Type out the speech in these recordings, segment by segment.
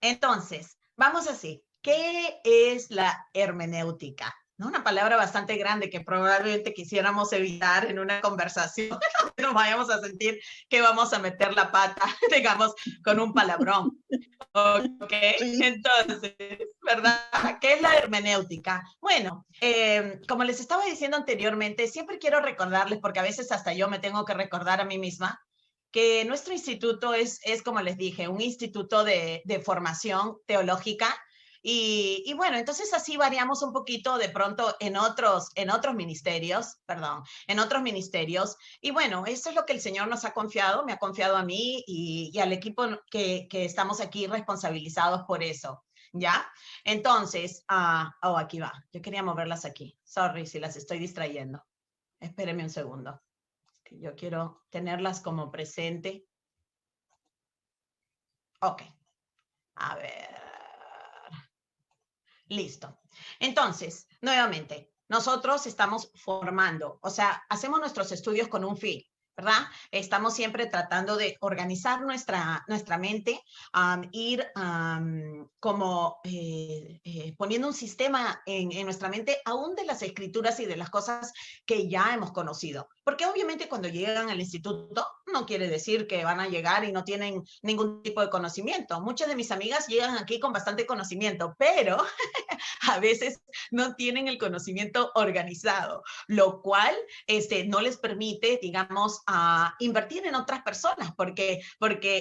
Entonces, vamos así. ¿Qué es la hermenéutica? ¿No? Una palabra bastante grande que probablemente quisiéramos evitar en una conversación. Nos vayamos a sentir que vamos a meter la pata, digamos, con un palabrón. Ok, Sí. entonces, ¿verdad? ¿Qué es la hermenéutica? Bueno, como les estaba diciendo anteriormente, siempre quiero recordarles, porque a veces hasta yo me tengo que recordar a mí misma, que nuestro instituto es como les dije, un instituto de formación teológica. Y bueno, entonces así variamos un poquito de pronto en otros ministerios, perdón, en otros ministerios. Y bueno, eso es lo que el Señor nos ha confiado, me ha confiado a mí y al equipo que estamos aquí responsabilizados por eso. ¿Ya? Entonces, oh, aquí va. Yo quería moverlas aquí. Sorry si las estoy distrayendo. Espéreme un segundo. Que yo quiero tenerlas como presente. Ok, a ver. Listo. Entonces, nuevamente, nosotros estamos formando, o sea, hacemos nuestros estudios con un fin, ¿verdad? Estamos siempre tratando de organizar nuestra mente, ir como poniendo un sistema en nuestra mente, aún de las escrituras y de las cosas que ya hemos conocido. Porque obviamente cuando llegan al instituto, no quiere decir que van a llegar y no tienen ningún tipo de conocimiento. Muchas de mis amigas llegan aquí con bastante conocimiento, pero a veces no tienen el conocimiento organizado, lo cual no les permite, digamos, invertir en otras personas, porque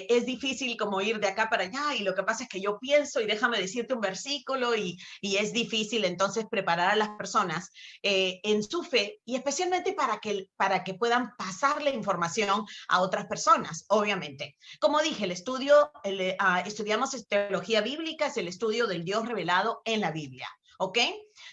es difícil como ir de acá para allá y lo que pasa es que yo pienso y déjame decirte un versículo y es difícil entonces preparar a las personas en su fe y especialmente para que puedan pasar la información a otras personas, obviamente. Como dije, estudiamos teología bíblica, es el estudio del Dios revelado en la Biblia. ¿Ok?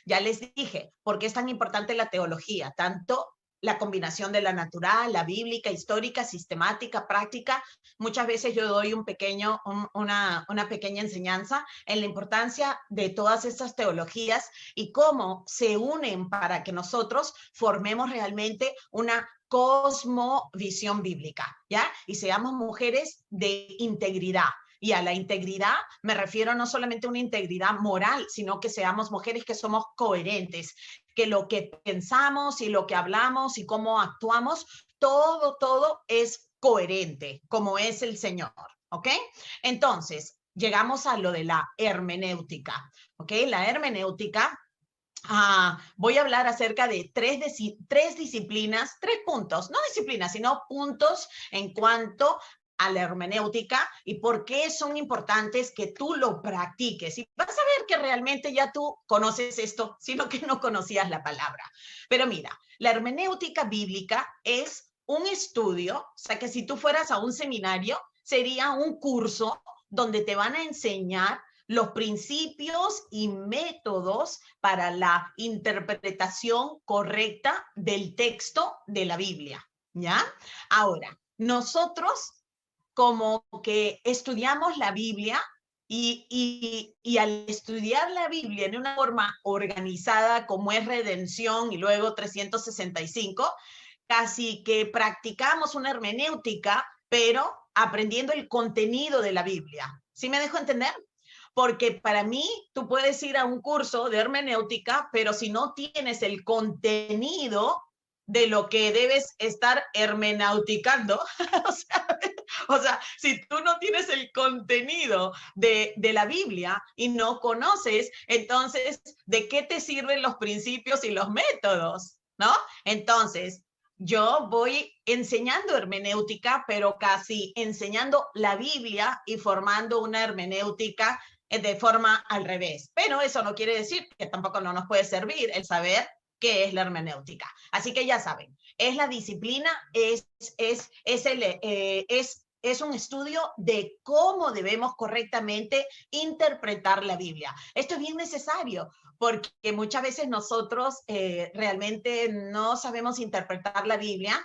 Ya les dije, ¿por qué es tan importante la teología? Tanto la combinación de la natural, la bíblica, histórica, sistemática, práctica. Muchas veces yo doy una pequeña enseñanza en la importancia de todas estas teologías y cómo se unen para que nosotros formemos realmente una cosmovisión bíblica, ¿ya? Y seamos mujeres de integridad. Y a la integridad me refiero no solamente a una integridad moral, sino que seamos mujeres que somos coherentes, que lo que pensamos y lo que hablamos y cómo actuamos, todo es coherente, como es el Señor, ¿ok? Entonces, llegamos a lo de la hermenéutica, ¿ok? La hermenéutica voy a hablar acerca de tres disciplinas, 3 puntos, no disciplinas, sino puntos en cuanto a la hermenéutica y por qué son importantes que tú lo practiques. Y vas a ver que realmente ya tú conoces esto, sino que no conocías la palabra. Pero mira, la hermenéutica bíblica es un estudio, o sea que si tú fueras a un seminario, sería un curso donde te van a enseñar los principios y métodos para la interpretación correcta del texto de la Biblia, ¿ya? Ahora, nosotros como que estudiamos la Biblia y al estudiar la Biblia en una forma organizada como es Redención y luego 365, casi que practicamos una hermenéutica, pero aprendiendo el contenido de la Biblia. ¿Sí me dejo entender? Porque para mí tú puedes ir a un curso de hermenéutica, pero si no tienes el contenido de lo que debes estar hermenauticando, o sea, o sea, si tú no tienes el contenido de la Biblia y no conoces, entonces, ¿de qué te sirven los principios y los métodos? ¿No? Entonces, yo voy enseñando hermenéutica, pero casi enseñando la Biblia y formando una hermenéutica de forma al revés. Pero eso no quiere decir que tampoco no nos puede servir el saber qué es la hermenéutica. Así que ya saben, es la disciplina, es un estudio de cómo debemos correctamente interpretar la Biblia. Esto es bien necesario porque muchas veces nosotros realmente no sabemos interpretar la Biblia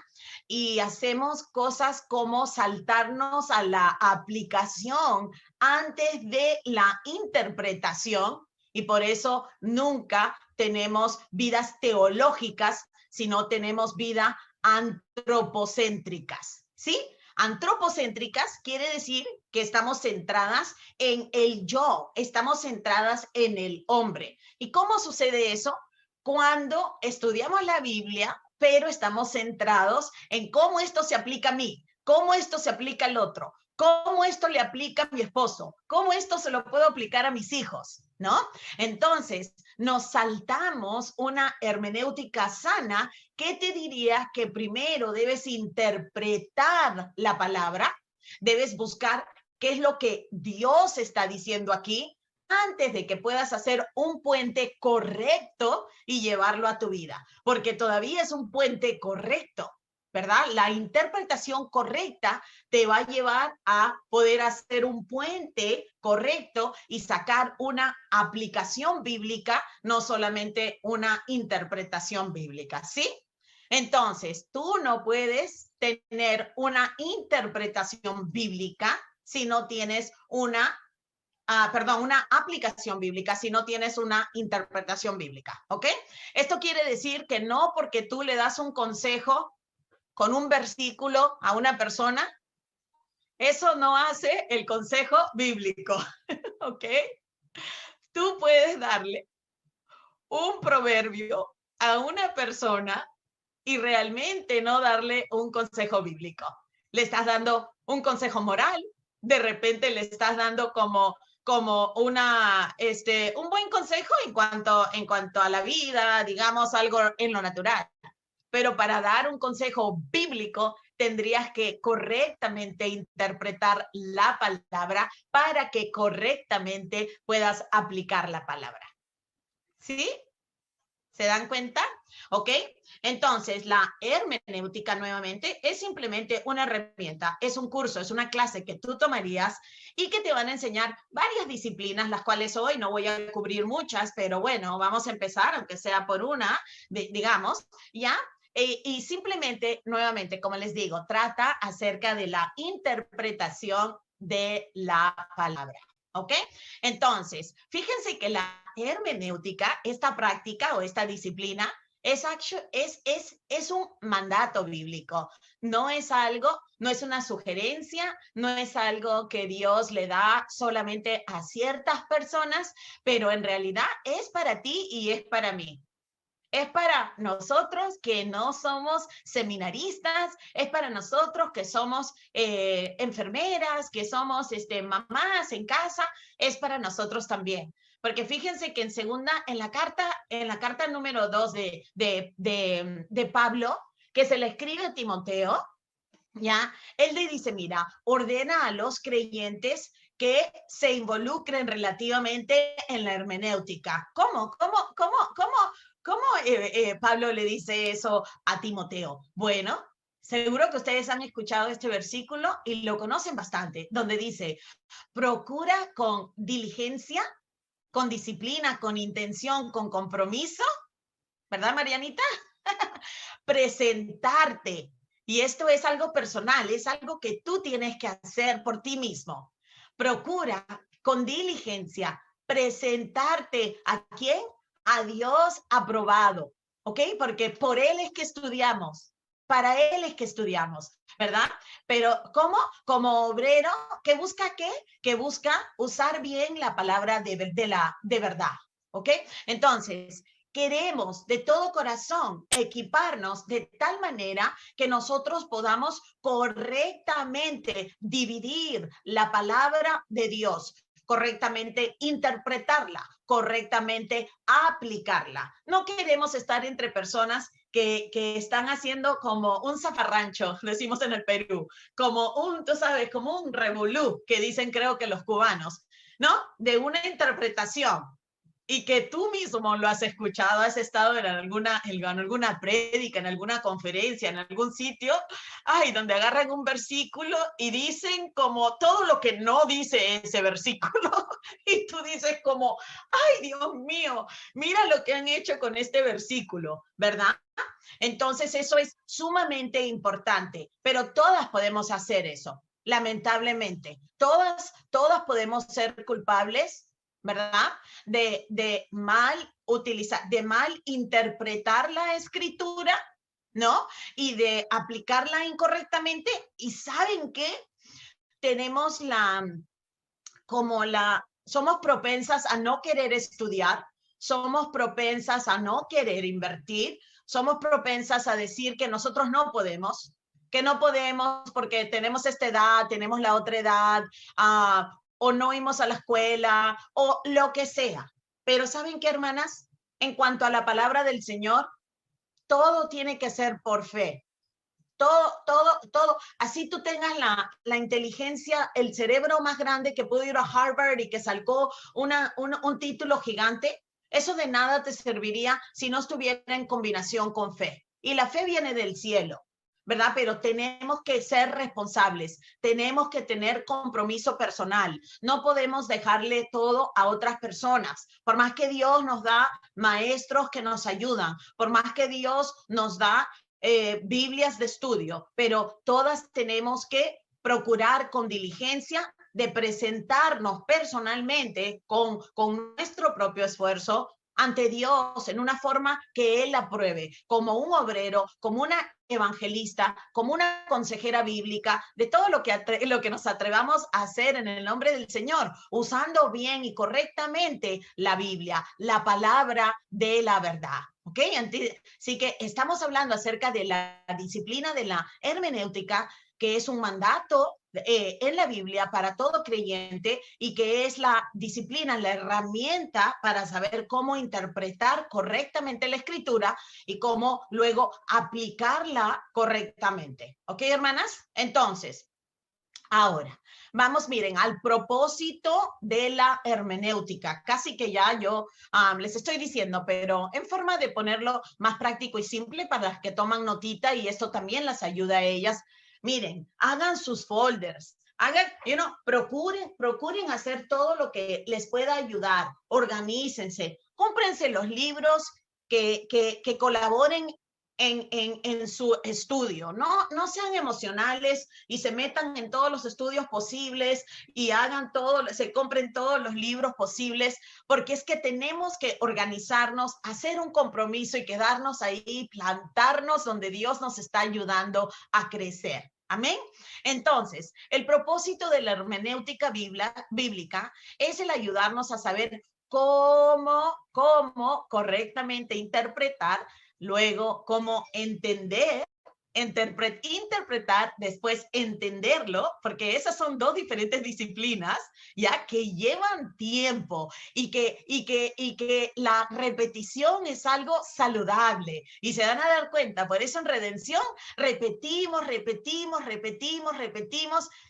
y hacemos cosas como saltarnos a la aplicación antes de la interpretación y por eso nunca tenemos vidas teológicas, sino tenemos vidas antropocéntricas, ¿sí? Antropocéntricas quiere decir que estamos centradas en el yo, estamos centradas en el hombre. ¿Y cómo sucede eso? Cuando estudiamos la Biblia, pero estamos centrados en cómo esto se aplica a mí, cómo esto se aplica al otro, cómo esto le aplica a mi esposo, cómo esto se lo puedo aplicar a mis hijos, ¿no? Entonces, nos saltamos una hermenéutica sana que te diría que primero debes interpretar la palabra, debes buscar qué es lo que Dios está diciendo aquí antes de que puedas hacer un puente correcto y llevarlo a tu vida, porque todavía es un puente correcto, ¿verdad? La interpretación correcta te va a llevar a poder hacer un puente correcto y sacar una aplicación bíblica, no solamente una interpretación bíblica, ¿sí? Entonces, tú no puedes tener una interpretación bíblica si no tienes una una aplicación bíblica si no tienes una interpretación bíblica, ¿ok? Esto quiere decir que no porque tú le das un consejo con un versículo a una persona, eso no hace el consejo bíblico, ¿ok? Tú puedes darle un proverbio a una persona y realmente no darle un consejo bíblico. Le estás dando un consejo moral, de repente le estás dando como un buen consejo en cuanto a la vida, digamos algo en lo natural. Pero para dar un consejo bíblico tendrías que correctamente interpretar la palabra para que correctamente puedas aplicar la palabra. ¿Sí? ¿Se dan cuenta? ¿Ok? Entonces, la hermenéutica nuevamente es simplemente una herramienta, es un curso, es una clase que tú tomarías y que te van a enseñar varias disciplinas, las cuales hoy no voy a cubrir muchas, pero bueno, vamos a empezar, aunque sea por una, digamos, ¿ya? Y simplemente, nuevamente, como les digo, trata acerca de la interpretación de la palabra. ¿Ok? Entonces, fíjense que la hermenéutica, esta práctica o esta disciplina, es un mandato bíblico. No es algo, no es una sugerencia, no es algo que Dios le da solamente a ciertas personas, pero en realidad es para ti y es para mí. Es para nosotros que no somos seminaristas, es para nosotros que somos enfermeras, que somos mamás en casa, es para nosotros también. Porque fíjense que en la carta número 2 de Pablo, que se le escribe a Timoteo, ¿ya? Él le dice, mira, ordena a los creyentes que se involucren relativamente en la hermenéutica. ¿Cómo Pablo le dice eso a Timoteo? Bueno, seguro que ustedes han escuchado este versículo y lo conocen bastante, donde dice, procura con diligencia, con disciplina, con intención, con compromiso, ¿verdad, Marianita? Presentarte. Y esto es algo personal, es algo que tú tienes que hacer por ti mismo. Procura con diligencia presentarte a quién? A Dios aprobado, ¿ok? Porque por Él es que estudiamos, para Él es que estudiamos, ¿verdad? Pero ¿cómo? Como obrero, ¿qué busca qué? Que busca usar bien la palabra de verdad, ¿ok? Entonces, queremos de todo corazón equiparnos de tal manera que nosotros podamos correctamente dividir la palabra de Dios, correctamente interpretarla, correctamente aplicarla. No queremos estar entre personas que están haciendo como un zafarrancho, decimos en el Perú, como tú sabes, como un revolú, que dicen creo que los cubanos, ¿no? De una interpretación y que tú mismo lo has escuchado, has estado en alguna prédica, en alguna conferencia, en algún sitio, ay, donde agarran un versículo y dicen como todo lo que no dice ese versículo, y tú dices como, ay, Dios mío, mira lo que han hecho con este versículo, ¿verdad? Entonces eso es sumamente importante, pero todas podemos hacer eso, lamentablemente. Todas podemos ser culpables, ¿verdad? De mal utilizar, de mal interpretar la escritura, ¿no? Y de aplicarla incorrectamente. ¿Y saben qué? Tenemos somos propensas a no querer estudiar, somos propensas a no querer invertir, somos propensas a decir que no podemos porque tenemos esta edad, tenemos la otra edad, o no íbamos a la escuela, o lo que sea. Pero ¿saben qué, hermanas? En cuanto a la palabra del Señor, todo tiene que ser por fe. Todo. Así tú tengas la inteligencia, el cerebro más grande que pudo ir a Harvard y que sacó un título gigante, eso de nada te serviría si no estuviera en combinación con fe. Y la fe viene del cielo, ¿verdad? Pero tenemos que ser responsables, tenemos que tener compromiso personal, no podemos dejarle todo a otras personas, por más que Dios nos da maestros que nos ayudan, por más que Dios nos da Biblias de estudio, pero todas tenemos que procurar con diligencia de presentarnos personalmente con nuestro propio esfuerzo ante Dios en una forma que Él apruebe, como un obrero, como una evangelista, como una consejera bíblica, de todo lo que nos atrevamos a hacer en el nombre del Señor, usando bien y correctamente la Biblia, la palabra de la verdad. ¿Ok? Así que estamos hablando acerca de la disciplina de la hermenéutica, que es un mandato en la Biblia para todo creyente y que es la disciplina, la herramienta para saber cómo interpretar correctamente la escritura y cómo luego aplicarla correctamente. ¿Ok, hermanas? Entonces, ahora, vamos, miren, al propósito de la hermenéutica. Casi que ya yo les estoy diciendo, pero en forma de ponerlo más práctico y simple para las que toman notita y esto también las ayuda a ellas. Miren, hagan sus folders. Procuren hacer todo lo que les pueda ayudar. Organícense, cómprense los libros que colaboren en su estudio. No sean emocionales y se metan en todos los estudios posibles y se compren todos los libros posibles, porque es que tenemos que organizarnos, hacer un compromiso y quedarnos ahí, plantarnos donde Dios nos está ayudando a crecer. Amén. Entonces, el propósito de la hermenéutica bíblica es el ayudarnos a saber cómo correctamente interpretar. Luego, cómo interpretar, después entenderlo, porque esas son dos diferentes disciplinas, ya que llevan tiempo y que la repetición es algo saludable. Y se van a dar cuenta, por eso en Redención repetimos,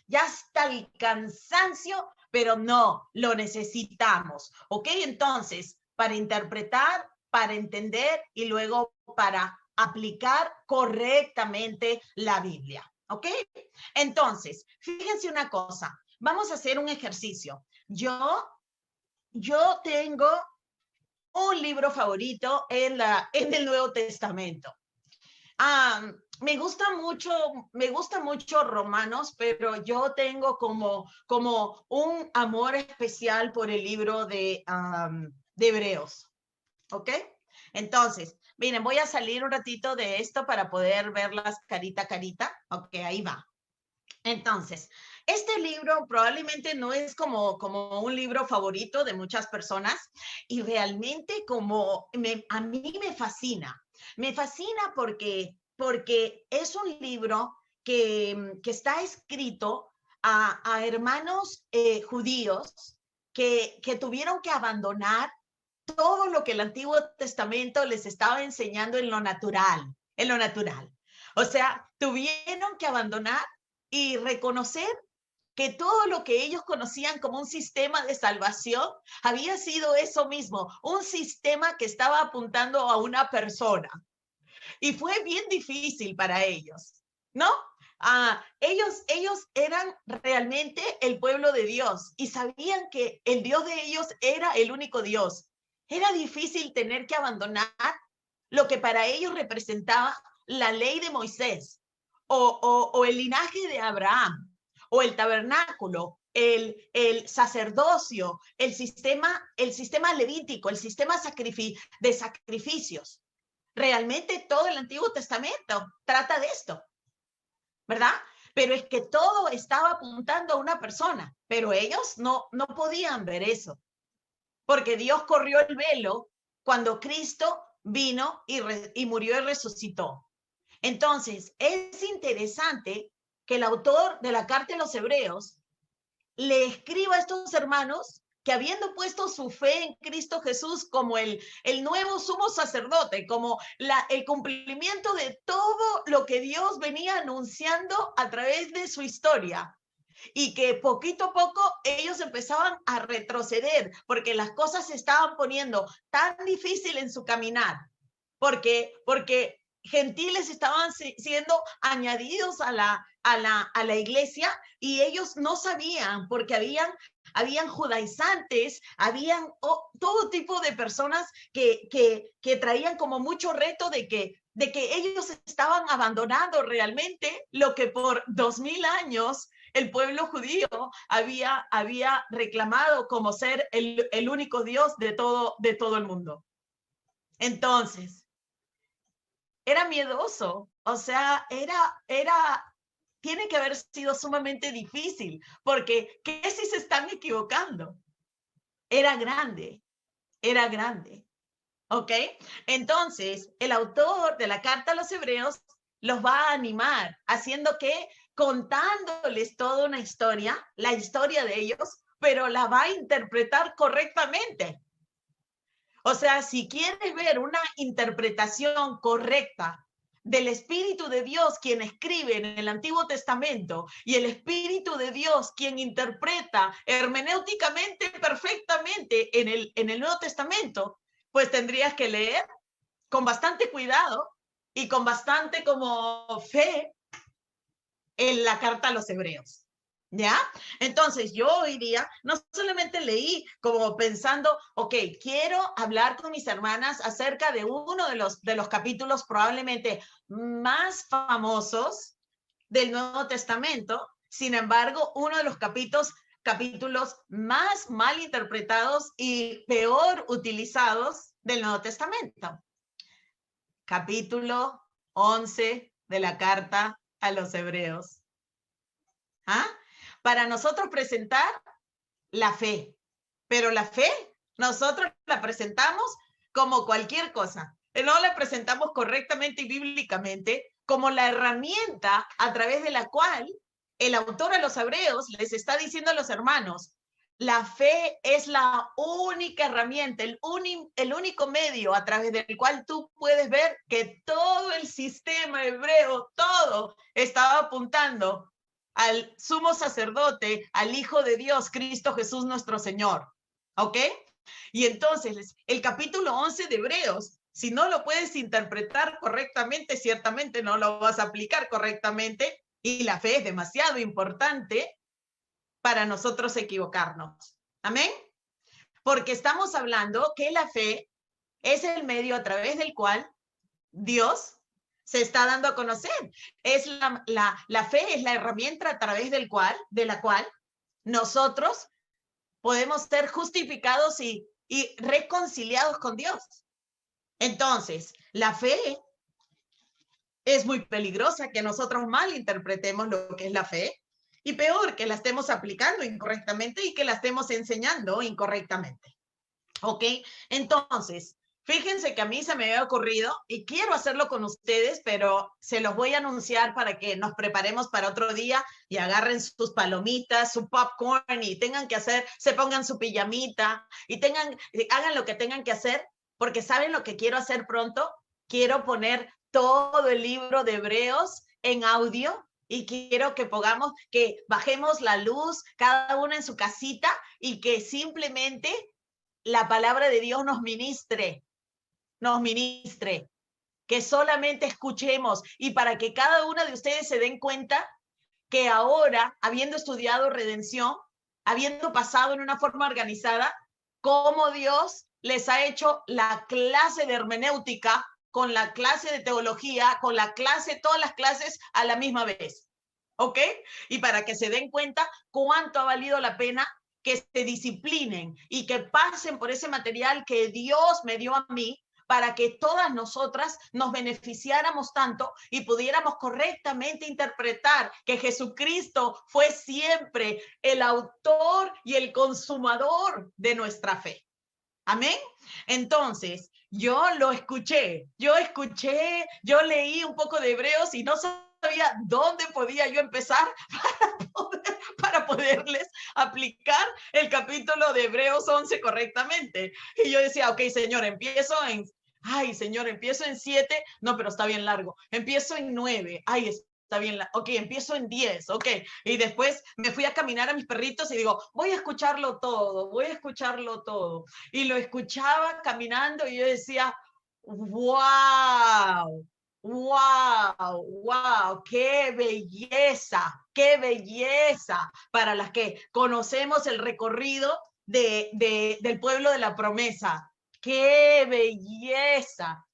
ya hasta el cansancio, pero no, lo necesitamos. ¿Ok? Entonces, para interpretar, para entender y luego para aplicar correctamente la Biblia. ¿Ok? Entonces, fíjense una cosa. Vamos a hacer un ejercicio. Yo tengo un libro favorito en el Nuevo Testamento. Me gusta mucho Romanos, pero yo tengo como un amor especial por el libro de Hebreos. ¿Ok? Entonces, miren, voy a salir un ratito de esto para poder verlas carita a carita. Ok, ahí va. Entonces, este libro probablemente no es como un libro favorito de muchas personas y realmente a mí me fascina. Me fascina porque es un libro que está escrito a hermanos judíos que tuvieron que abandonar todo lo que el Antiguo Testamento les estaba enseñando en lo natural. O sea, tuvieron que abandonar y reconocer que todo lo que ellos conocían como un sistema de salvación había sido eso mismo, un sistema que estaba apuntando a una persona. Y fue bien difícil para ellos, ¿no? Ellos eran realmente el pueblo de Dios y sabían que el Dios de ellos era el único Dios. Era difícil tener que abandonar lo que para ellos representaba la ley de Moisés o el linaje de Abraham o el tabernáculo, el sacerdocio, el sistema levítico, el sistema de sacrificios. realmente todo el Antiguo Testamento trata de esto, ¿verdad? Pero es que todo estaba apuntando a una persona, pero ellos no podían ver eso, porque Dios corrió el velo cuando Cristo vino y murió y resucitó. Entonces, es interesante que el autor de la carta de los Hebreos le escriba a estos hermanos que habiendo puesto su fe en Cristo Jesús como el nuevo sumo sacerdote, como el cumplimiento de todo lo que Dios venía anunciando a través de su historia, y que poquito a poco ellos empezaban a retroceder porque las cosas se estaban poniendo tan difícil en su caminar, porque gentiles estaban siendo añadidos a la iglesia y ellos no sabían, porque habían judaizantes, habían todo tipo de personas que traían como mucho reto de que ellos estaban abandonando realmente lo que por 2000 años el pueblo judío había reclamado como ser el único Dios de todo el mundo. Entonces, era miedoso, o sea, tiene que haber sido sumamente difícil, porque ¿qué si se están equivocando? Era grande, ¿ok? Entonces, el autor de la carta a los Hebreos los va a animar, haciendo que, contándoles toda una historia, la historia de ellos, pero la va a interpretar correctamente. O sea, si quieres ver una interpretación correcta del Espíritu de Dios, quien escribe en el Antiguo Testamento, y el Espíritu de Dios, quien interpreta hermenéuticamente perfectamente en el Nuevo Testamento, pues tendrías que leer con bastante cuidado y con bastante como fe en la carta a los Hebreos. ¿Ya? Entonces, yo hoy día no solamente leí como pensando, ok, quiero hablar con mis hermanas acerca de uno de los capítulos probablemente más famosos del Nuevo Testamento, sin embargo, uno de los capítulos más mal interpretados y peor utilizados del Nuevo Testamento. Capítulo 11 de la carta a los Hebreos. ¿Ah? Para nosotros presentar la fe, pero la fe nosotros la presentamos como cualquier cosa, no la presentamos correctamente y bíblicamente como la herramienta a través de la cual el autor a los Hebreos les está diciendo a los hermanos, la fe es la única herramienta, el único medio a través del cual tú puedes ver que todo el sistema hebreo, todo estaba apuntando al sumo sacerdote, al Hijo de Dios, Cristo Jesús nuestro Señor. ¿Ok? Y entonces, el capítulo 11 de Hebreos, si no lo puedes interpretar correctamente, ciertamente no lo vas a aplicar correctamente, y la fe es demasiado importante para nosotros equivocarnos. ¿Amén? Porque estamos hablando que la fe es el medio a través del cual Dios se está dando a conocer. Es la fe es la herramienta a través de la cual nosotros podemos ser justificados y reconciliados con Dios. Entonces, la fe es muy peligrosa que nosotros malinterpretemos lo que es la fe, y peor, que la estemos aplicando incorrectamente y que la estemos enseñando incorrectamente. ¿Ok? Entonces, fíjense que a mí se me había ocurrido y quiero hacerlo con ustedes, pero se los voy a anunciar para que nos preparemos para otro día y agarren sus palomitas, su popcorn y tengan que hacer, se pongan su pijamita y hagan lo que tengan que hacer, porque ¿saben lo que quiero hacer pronto? Quiero poner todo el libro de Hebreos en audio y quiero que bajemos la luz, cada una en su casita, y que simplemente la palabra de Dios nos ministre, que solamente escuchemos, y para que cada una de ustedes se den cuenta que ahora, habiendo estudiado redención, habiendo pasado en una forma organizada, cómo Dios les ha hecho la clase de hermenéutica con la clase de teología, con todas las clases a la misma vez. ¿Ok? Y para que se den cuenta cuánto ha valido la pena que se disciplinen y que pasen por ese material que Dios me dio a mí, para que todas nosotras nos beneficiáramos tanto y pudiéramos correctamente interpretar que Jesucristo fue siempre el autor y el consumador de nuestra fe. Amén. Entonces, yo leí un poco de Hebreos y no sabía dónde podía yo empezar para poderles aplicar el capítulo de Hebreos 11 correctamente. Y yo decía, ok, Señor, empiezo en 7, no, pero está bien largo. Empiezo en 9, ay, está bien, ok, empiezo en 10, ok. Y después me fui a caminar a mis perritos y digo, voy a escucharlo todo. Y lo escuchaba caminando y yo decía, wow, qué belleza para las que conocemos el recorrido del pueblo de la promesa. Qué belleza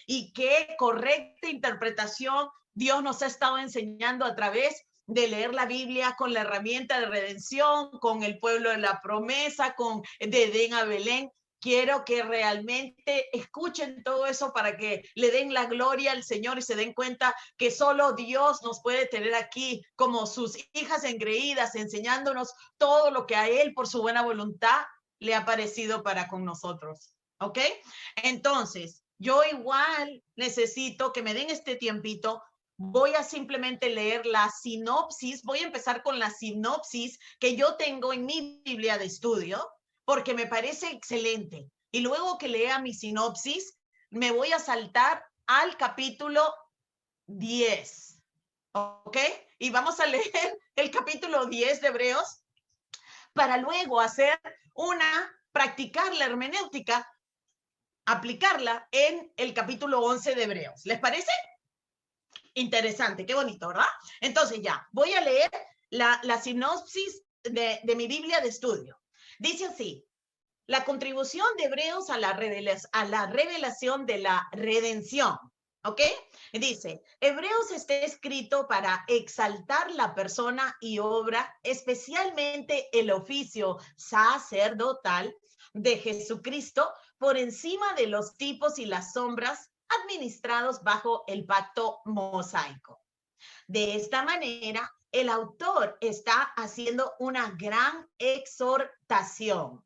y qué correcta interpretación Dios nos ha estado enseñando a través de leer la Biblia con la herramienta de redención, con el pueblo de la promesa, de Edén a Belén. Quiero que realmente escuchen todo eso para que le den la gloria al Señor y se den cuenta que solo Dios nos puede tener aquí como sus hijas engreídas, enseñándonos todo lo que a Él, por su buena voluntad, le ha parecido para con nosotros. ¿Ok? Entonces, yo igual necesito que me den este tiempito. Voy a simplemente leer la sinopsis. Voy a empezar con la sinopsis que yo tengo en mi Biblia de estudio, porque me parece excelente. Y luego que lea mi sinopsis, me voy a saltar al capítulo 10. ¿Ok? Y vamos a leer el capítulo 10 de Hebreos para luego practicar la hermenéutica, aplicarla en el capítulo 11 de Hebreos. ¿Les parece? Interesante, qué bonito, ¿verdad? Entonces ya, voy a leer la sinopsis de mi Biblia de estudio. Dice así: la contribución de Hebreos a la revelación de la redención. ¿Ok? Dice, Hebreos está escrito para exaltar la persona y obra, especialmente el oficio sacerdotal de Jesucristo, por encima de los tipos y las sombras administrados bajo el pacto mosaico. De esta manera, el autor está haciendo una gran exhortación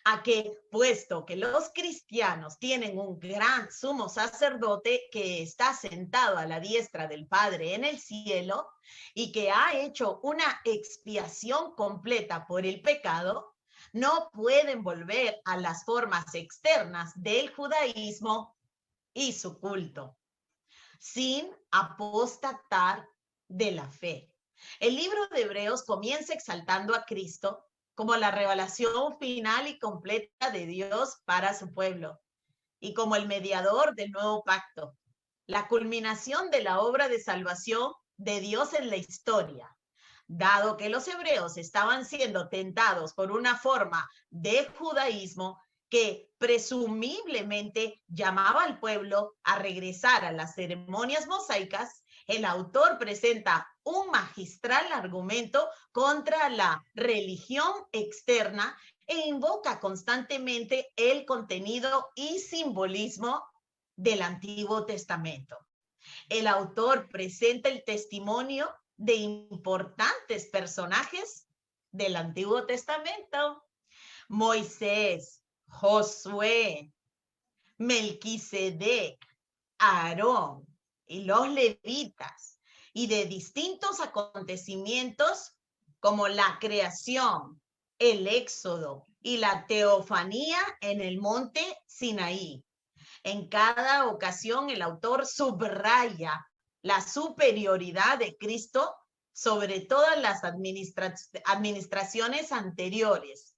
a que, puesto que los cristianos tienen un gran sumo sacerdote que está sentado a la diestra del Padre en el cielo y que ha hecho una expiación completa por el pecado, no pueden volver a las formas externas del judaísmo y su culto, sin apostatar de la fe. El libro de Hebreos comienza exaltando a Cristo como la revelación final y completa de Dios para su pueblo y como el mediador del nuevo pacto, la culminación de la obra de salvación de Dios en la historia. Dado que los hebreos estaban siendo tentados por una forma de judaísmo que presumiblemente llamaba al pueblo a regresar a las ceremonias mosaicas, el autor presenta un magistral argumento contra la religión externa e invoca constantemente el contenido y simbolismo del Antiguo Testamento. El autor presenta el testimonio de importantes personajes del Antiguo Testamento: Moisés, Josué, Melquisedec, Aarón y los levitas, y de distintos acontecimientos como la creación, el éxodo y la teofanía en el monte Sinaí. En cada ocasión, el autor subraya la superioridad de Cristo sobre todas las administraciones anteriores.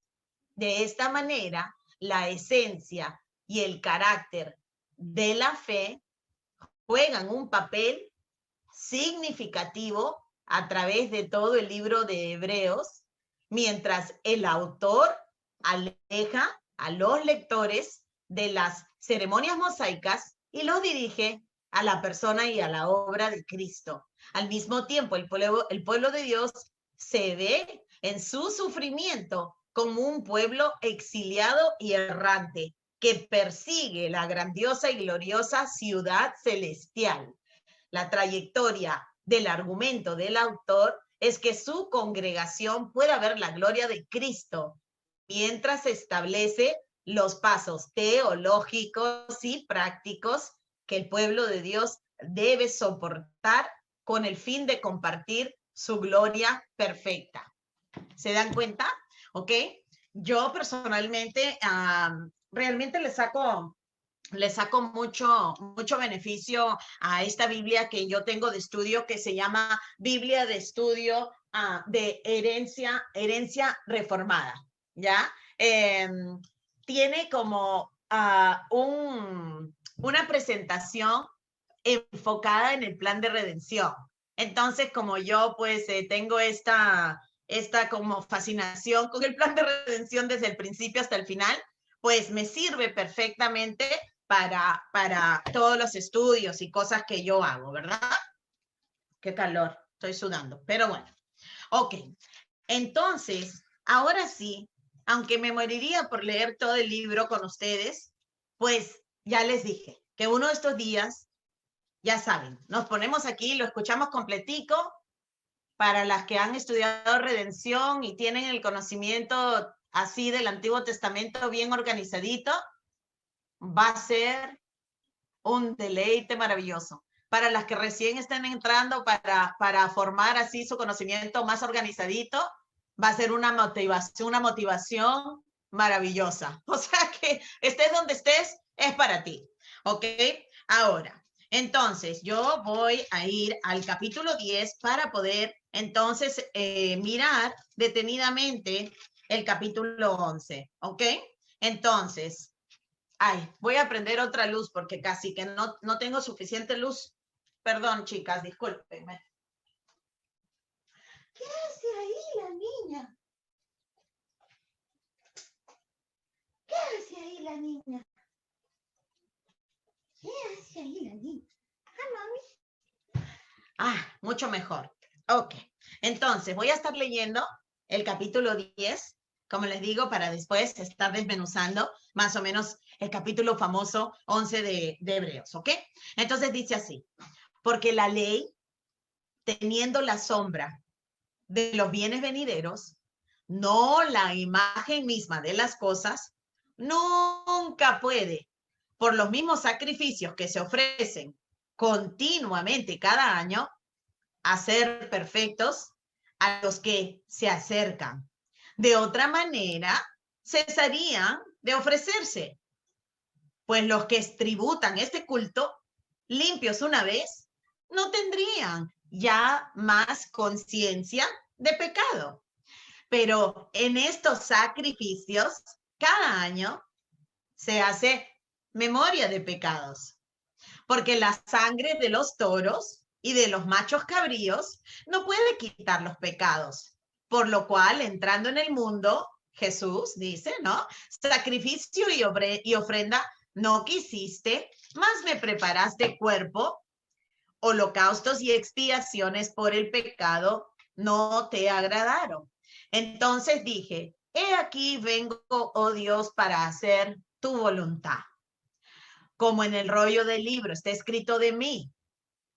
De esta manera, la esencia y el carácter de la fe juegan un papel significativo a través de todo el libro de Hebreos, mientras el autor aleja a los lectores de las ceremonias mosaicas y los dirige a la persona y a la obra de Cristo. Al mismo tiempo, el pueblo de Dios se ve en su sufrimiento como un pueblo exiliado y errante, que persigue la grandiosa y gloriosa ciudad celestial. La trayectoria del argumento del autor es que su congregación pueda ver la gloria de Cristo mientras establece los pasos teológicos y prácticos que el pueblo de Dios debe soportar con el fin de compartir su gloria perfecta. ¿Se dan cuenta? ¿Ok? Yo personalmente realmente le saco mucho beneficio a esta Biblia que yo tengo de estudio, que se llama Biblia de Estudio de Herencia Reformada, ¿ya? Tiene como una presentación enfocada en el plan de redención. Entonces, como yo pues tengo esta como fascinación con el plan de redención desde el principio hasta el final, pues me sirve perfectamente para todos los estudios y cosas que yo hago, ¿verdad? Qué calor, estoy sudando, pero bueno. Ok, entonces, ahora sí, aunque me moriría por leer todo el libro con ustedes, pues ya les dije que uno de estos días, ya saben, nos ponemos aquí, lo escuchamos completico. Para las que han estudiado redención y tienen el conocimiento así del Antiguo Testamento bien organizadito, va a ser un deleite maravilloso. Para las que recién están entrando para formar así su conocimiento más organizadito, va a ser una motivación maravillosa. O sea que estés donde estés, es para ti. ¿Ok? Ahora, entonces yo voy a ir al capítulo 10 para poder entonces mirar detenidamente el capítulo 11. ¿Ok? Entonces, ay, voy a prender otra luz porque casi que no tengo suficiente luz. Perdón, chicas, discúlpenme. ¿Qué hace ahí la niña? ¿Qué hace ahí la niña? ¿Qué hace ahí la niña? Mami. Mucho mejor. Ok, entonces voy a estar leyendo el capítulo 10, como les digo, para después estar desmenuzando más o menos el capítulo famoso 11 de Hebreos, ¿ok? Entonces dice así, porque la ley, teniendo la sombra de los bienes venideros, no la imagen misma de las cosas, nunca puede, por los mismos sacrificios que se ofrecen continuamente cada año, hacer perfectos a los que se acercan. De otra manera, cesarían de ofrecerse, pues los que tributan este culto, limpios una vez, no tendrían ya más conciencia de pecado. Pero en estos sacrificios, cada año se hace memoria de pecados, porque la sangre de los toros y de los machos cabríos no puede quitar los pecados, por lo cual, entrando en el mundo, Jesús dice, ¿no? Sacrificio y ofrenda no quisiste, más me preparaste cuerpo, holocaustos y expiaciones por el pecado no te agradaron. Entonces dije, he aquí vengo, oh Dios, para hacer tu voluntad. Como en el rollo del libro está escrito de mí,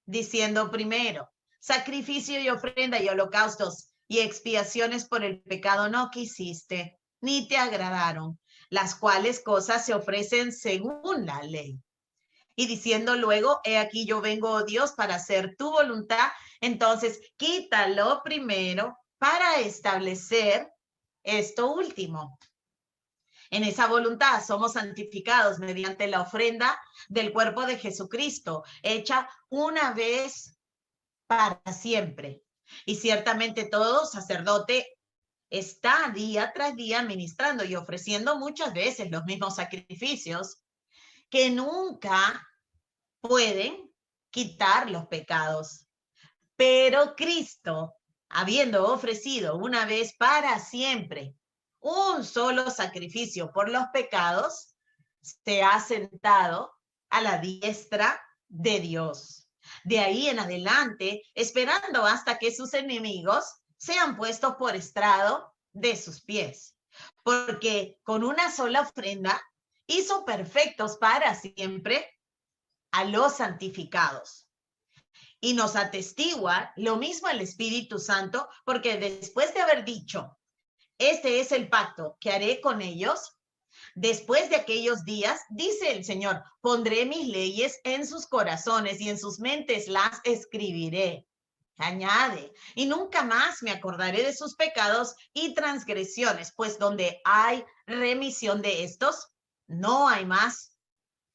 diciendo primero, sacrificio y ofrenda y holocaustos y expiaciones por el pecado no quisiste, ni te agradaron, las cuales cosas se ofrecen según la ley. Y diciendo luego, he aquí yo vengo, oh Dios, para hacer tu voluntad. Entonces, quítalo primero para establecer esto último. En esa voluntad somos santificados mediante la ofrenda del cuerpo de Jesucristo, hecha una vez para siempre. Y ciertamente todo sacerdote está día tras día ministrando y ofreciendo muchas veces los mismos sacrificios que nunca pueden quitar los pecados. Pero Cristo, habiendo ofrecido una vez para siempre un solo sacrificio por los pecados, se ha sentado a la diestra de Dios. De ahí en adelante, esperando hasta que sus enemigos sean puestos por estrado de sus pies. Porque con una sola ofrenda hizo perfectos para siempre a los santificados. Y nos atestigua lo mismo el Espíritu Santo, porque después de haber dicho, este es el pacto que haré con ellos, después de aquellos días, dice el Señor, pondré mis leyes en sus corazones y en sus mentes las escribiré. Añade, y nunca más me acordaré de sus pecados y transgresiones, pues donde hay remisión de estos, no hay más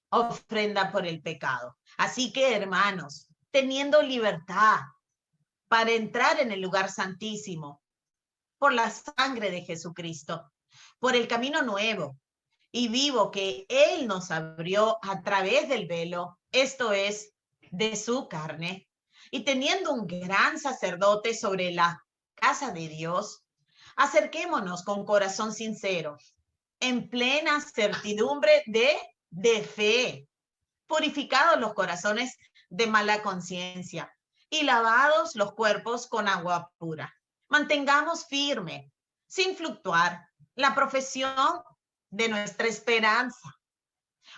ofrenda por el pecado. Así que, hermanos, teniendo libertad para entrar en el lugar santísimo por la sangre de Jesucristo, por el camino nuevo y vivo que Él nos abrió a través del velo, esto es, de su carne, y teniendo un gran sacerdote sobre la casa de Dios, acerquémonos con corazón sincero, en plena certidumbre de fe, purificados los corazones de mala conciencia y lavados los cuerpos con agua pura. Mantengamos firme, sin fluctuar, la profesión de nuestra esperanza,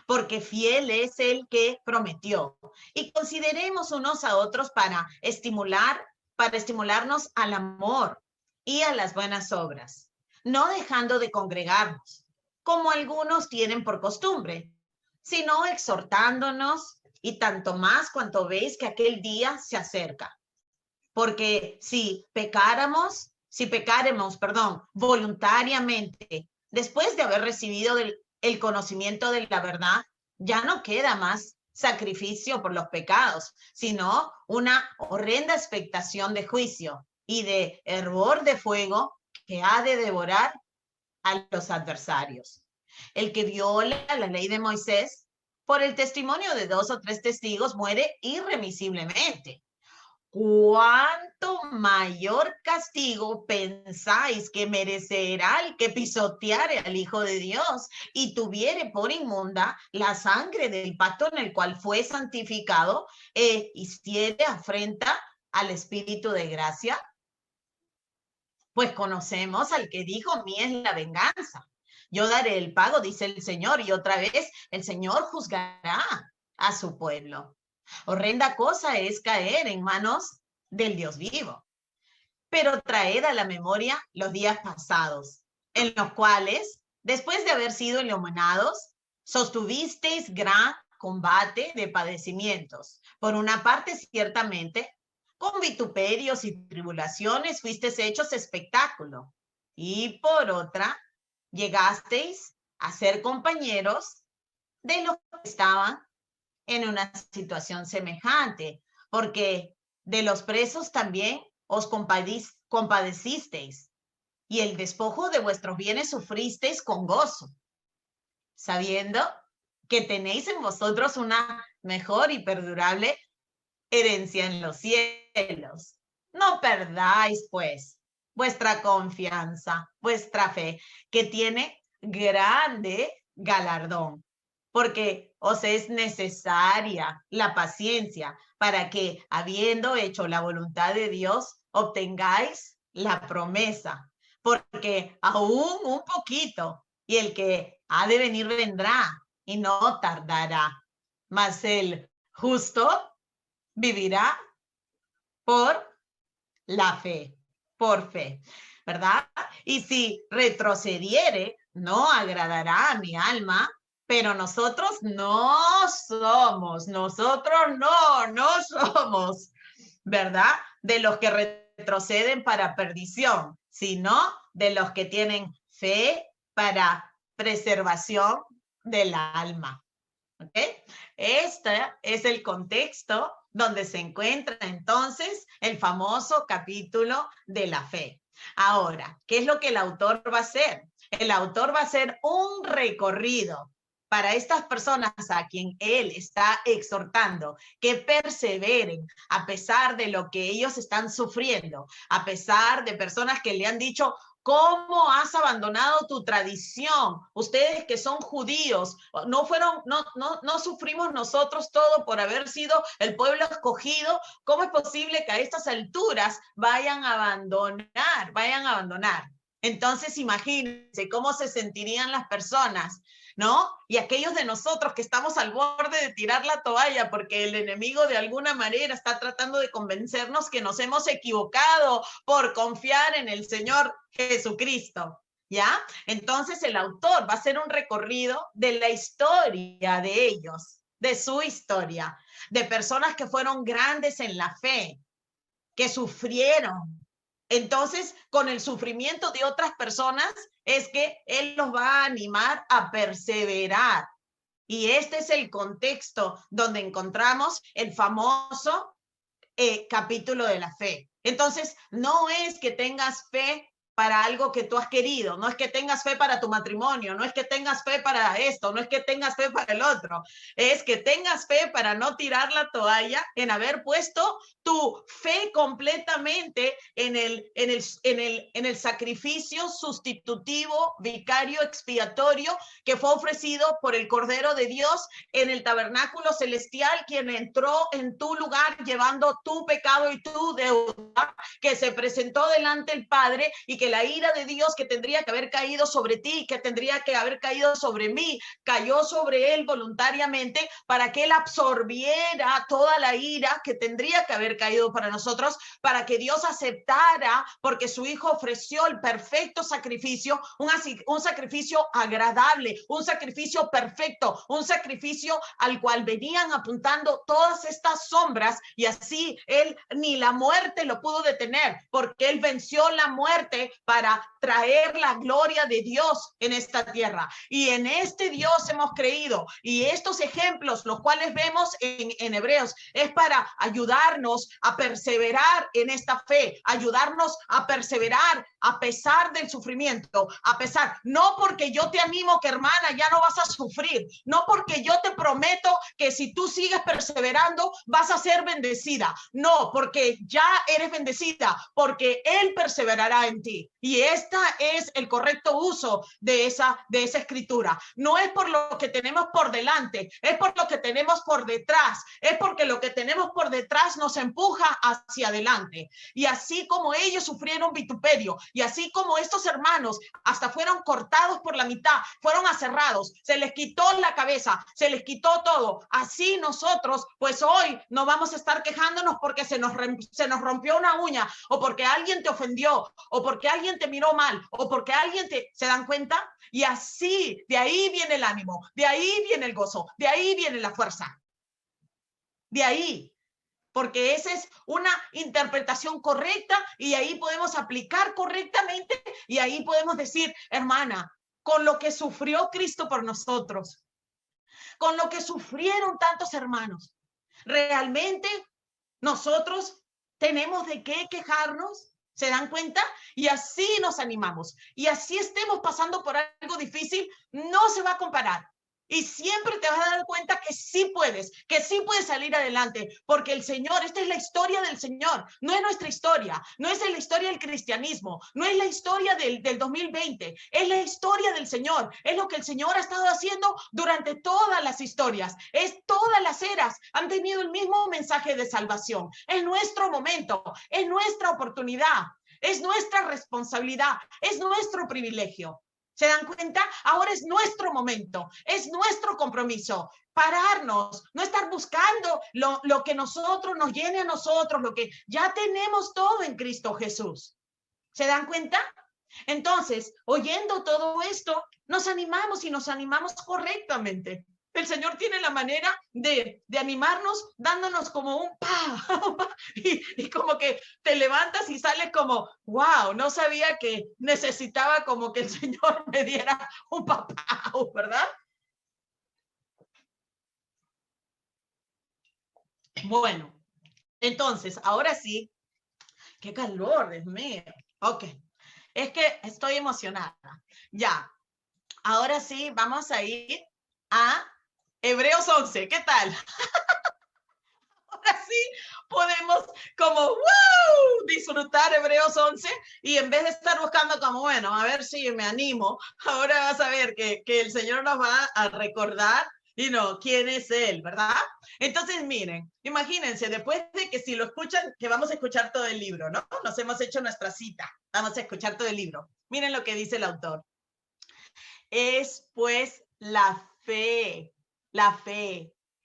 porque fiel es el que prometió. Y consideremos unos a otros para estimularnos al amor y a las buenas obras, no dejando de congregarnos, como algunos tienen por costumbre, sino exhortándonos, y tanto más cuanto veis que aquel día se acerca. Porque si pecáremos, voluntariamente, después de haber recibido el conocimiento de la verdad, ya no queda más sacrificio por los pecados, sino una horrenda expectación de juicio y de hervor de fuego que ha de devorar a los adversarios. El que viola la ley de Moisés, por el testimonio de 2 o 3 testigos, muere irremisiblemente. ¿Cuánto mayor castigo pensáis que merecerá el que pisoteare al Hijo de Dios y tuviere por inmunda la sangre del pacto en el cual fue santificado e hiciere afrenta al Espíritu de gracia? Pues conocemos al que dijo, mía es la venganza. Yo daré el pago, dice el Señor, y otra vez el Señor juzgará a su pueblo. Horrenda cosa es caer en manos del Dios vivo. Pero traed a la memoria los días pasados, en los cuales, después de haber sido iluminados, sostuvisteis gran combate de padecimientos. Por una parte, ciertamente, con vituperios y tribulaciones fuisteis hechos espectáculo. Y por otra, llegasteis a ser compañeros de los que estaban en una situación semejante, porque de los presos también os compadecisteis, y el despojo de vuestros bienes sufristeis con gozo, sabiendo que tenéis en vosotros una mejor y perdurable herencia en los cielos. No perdáis, pues, vuestra confianza, vuestra fe, que tiene grande galardón, porque os es necesaria la paciencia para que, habiendo hecho la voluntad de Dios, obtengáis la promesa, porque aún un poquito, y el que ha de venir vendrá y no tardará, mas el justo vivirá por la fe, por fe, ¿verdad? Y si retrocediere, no agradará a mi alma, pero nosotros no somos, ¿verdad? De los que retroceden para perdición, sino de los que tienen fe para preservación del alma. ¿Ok? Este es el contexto donde se encuentra entonces el famoso capítulo de la fe. Ahora, ¿qué es lo que el autor va a hacer? El autor va a hacer un recorrido para estas personas a quien él está exhortando que perseveren a pesar de lo que ellos están sufriendo, a pesar de personas que le han dicho, ¿cómo has abandonado tu tradición? Ustedes que son judíos, no sufrimos nosotros todo por haber sido el pueblo escogido. ¿Cómo es posible que a estas alturas vayan a abandonar? Entonces, imagínense cómo se sentirían las personas, ¿no? Y aquellos de nosotros que estamos al borde de tirar la toalla porque el enemigo de alguna manera está tratando de convencernos que nos hemos equivocado por confiar en el Señor Jesucristo, ¿ya? Entonces, el autor va a hacer un recorrido de la historia de ellos, de su historia, de personas que fueron grandes en la fe, que sufrieron. Entonces, con el sufrimiento de otras personas, es que Él los va a animar a perseverar. Y este es el contexto donde encontramos el famoso capítulo de la fe. Entonces, no es que tengas fe para algo que tú has querido, no es que tengas fe para tu matrimonio, no es que tengas fe para esto, no es que tengas fe para el otro, es que tengas fe para no tirar la toalla en haber puesto tu fe completamente en el sacrificio sustitutivo, vicario, expiatorio que fue ofrecido por el Cordero de Dios en el tabernáculo celestial, quien entró en tu lugar llevando tu pecado y tu deuda, que se presentó delante del Padre, y que la ira de Dios que tendría que haber caído sobre ti, que tendría que haber caído sobre mí, cayó sobre él voluntariamente para que él absorbiera toda la ira que tendría que haber caído para nosotros, para que Dios aceptara, porque su hijo ofreció el perfecto sacrificio, un sacrificio agradable, un sacrificio perfecto, un sacrificio al cual venían apuntando todas estas sombras, y así él ni la muerte lo pudo detener, porque él venció la muerte para traer la gloria de Dios en esta tierra. Y en este Dios hemos creído, y estos ejemplos, los cuales vemos en Hebreos, es para ayudarnos a perseverar en esta fe, ayudarnos a perseverar a pesar del sufrimiento, a pesar, no porque yo te animo que hermana ya no vas a sufrir, no porque yo te prometo que si tú sigues perseverando vas a ser bendecida, no, porque ya eres bendecida, porque Él perseverará en ti. Y este es el correcto uso de esa escritura. No es por lo que tenemos por delante, es por lo que tenemos por detrás, es porque lo que tenemos por detrás nos empuja hacia adelante. Y así como ellos sufrieron vituperio, y así como estos hermanos hasta fueron cortados por la mitad, fueron aserrados, se les quitó la cabeza, se les quitó todo, así nosotros pues hoy no vamos a estar quejándonos porque se nos rompió una uña, o porque alguien te ofendió, o porque alguien te miró mal, o porque alguien ¿se dan cuenta? Y así, de ahí viene el ánimo, de ahí viene el gozo, de ahí viene la fuerza, de ahí, porque esa es una interpretación correcta, y ahí podemos aplicar correctamente, y ahí podemos decir, hermana, con lo que sufrió Cristo por nosotros, con lo que sufrieron tantos hermanos, realmente nosotros tenemos de qué quejarnos. ¿Se dan cuenta? Y así nos animamos. Y así estemos pasando por algo difícil, no se va a comparar. Y siempre te vas a dar cuenta que sí puedes salir adelante, porque el Señor, esta es la historia del Señor, no es nuestra historia, no es la historia del cristianismo, no es la historia del 2020, es la historia del Señor, es lo que el Señor ha estado haciendo durante todas las historias, es todas las eras, han tenido el mismo mensaje de salvación. Es nuestro momento, es nuestra oportunidad, es nuestra responsabilidad, es nuestro privilegio. ¿Se dan cuenta? Ahora es nuestro momento, es nuestro compromiso. Pararnos, no estar buscando lo que nosotros nos llene a nosotros, lo que ya tenemos todo en Cristo Jesús. ¿Se dan cuenta? Entonces, oyendo todo esto, nos animamos, y nos animamos correctamente. El Señor tiene la manera de animarnos dándonos como un pa, y como que te levantas y sales como, wow, no sabía que necesitaba como que el Señor me diera un papá, ¿verdad? Bueno, entonces, ahora sí, qué calor, Dios mío. Ok, es que estoy emocionada. Ya, ahora sí, vamos a ir a Hebreos 11, ¿qué tal? Ahora sí podemos como disfrutar Hebreos 11, y en vez de estar buscando como, bueno, a ver si me animo, ahora vas a ver que el Señor nos va a recordar Y no, ¿quién es él, verdad? Entonces, miren, imagínense, después de que si lo escuchan, que vamos a escuchar todo el libro, ¿no? Nos hemos hecho nuestra cita, vamos a escuchar todo el libro. Miren lo que dice el autor. Es pues la fe,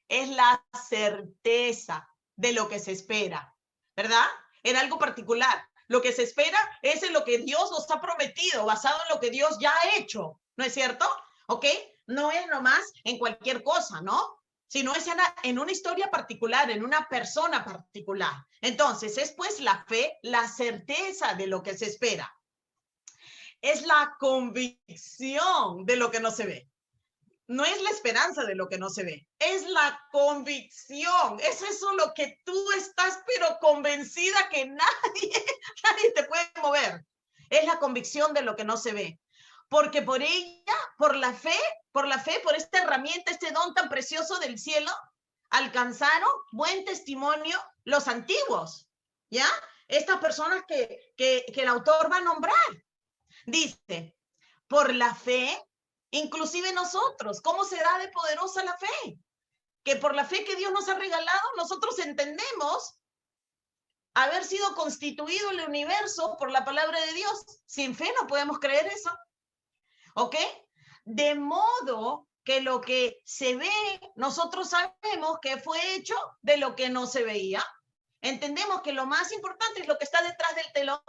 es la certeza de lo que se espera, ¿verdad? En algo particular. Lo que se espera es en lo que Dios nos ha prometido, basado en lo que Dios ya ha hecho, ¿no es cierto? ¿Ok? No es nomás en cualquier cosa, ¿no? Sino es en una historia particular, en una persona particular. Entonces, es pues la fe, la certeza de lo que se espera. Es la convicción de lo que no se ve. No es la esperanza de lo que no se ve, es la convicción. Es eso lo que tú estás, pero convencida que nadie te puede mover. Es la convicción de lo que no se ve. Porque por ella, por la fe, por esta herramienta, este don tan precioso del cielo, alcanzaron buen testimonio los antiguos, ¿ya? Estas personas que el autor va a nombrar. Dice, por la fe, inclusive nosotros, ¿cómo se da de poderosa la fe? Que por la fe que Dios nos ha regalado, nosotros entendemos haber sido constituido el universo por la palabra de Dios. Sin fe no podemos creer eso. ¿Ok? De modo que lo que se ve, nosotros sabemos que fue hecho de lo que no se veía. Entendemos que lo más importante es lo que está detrás del telón.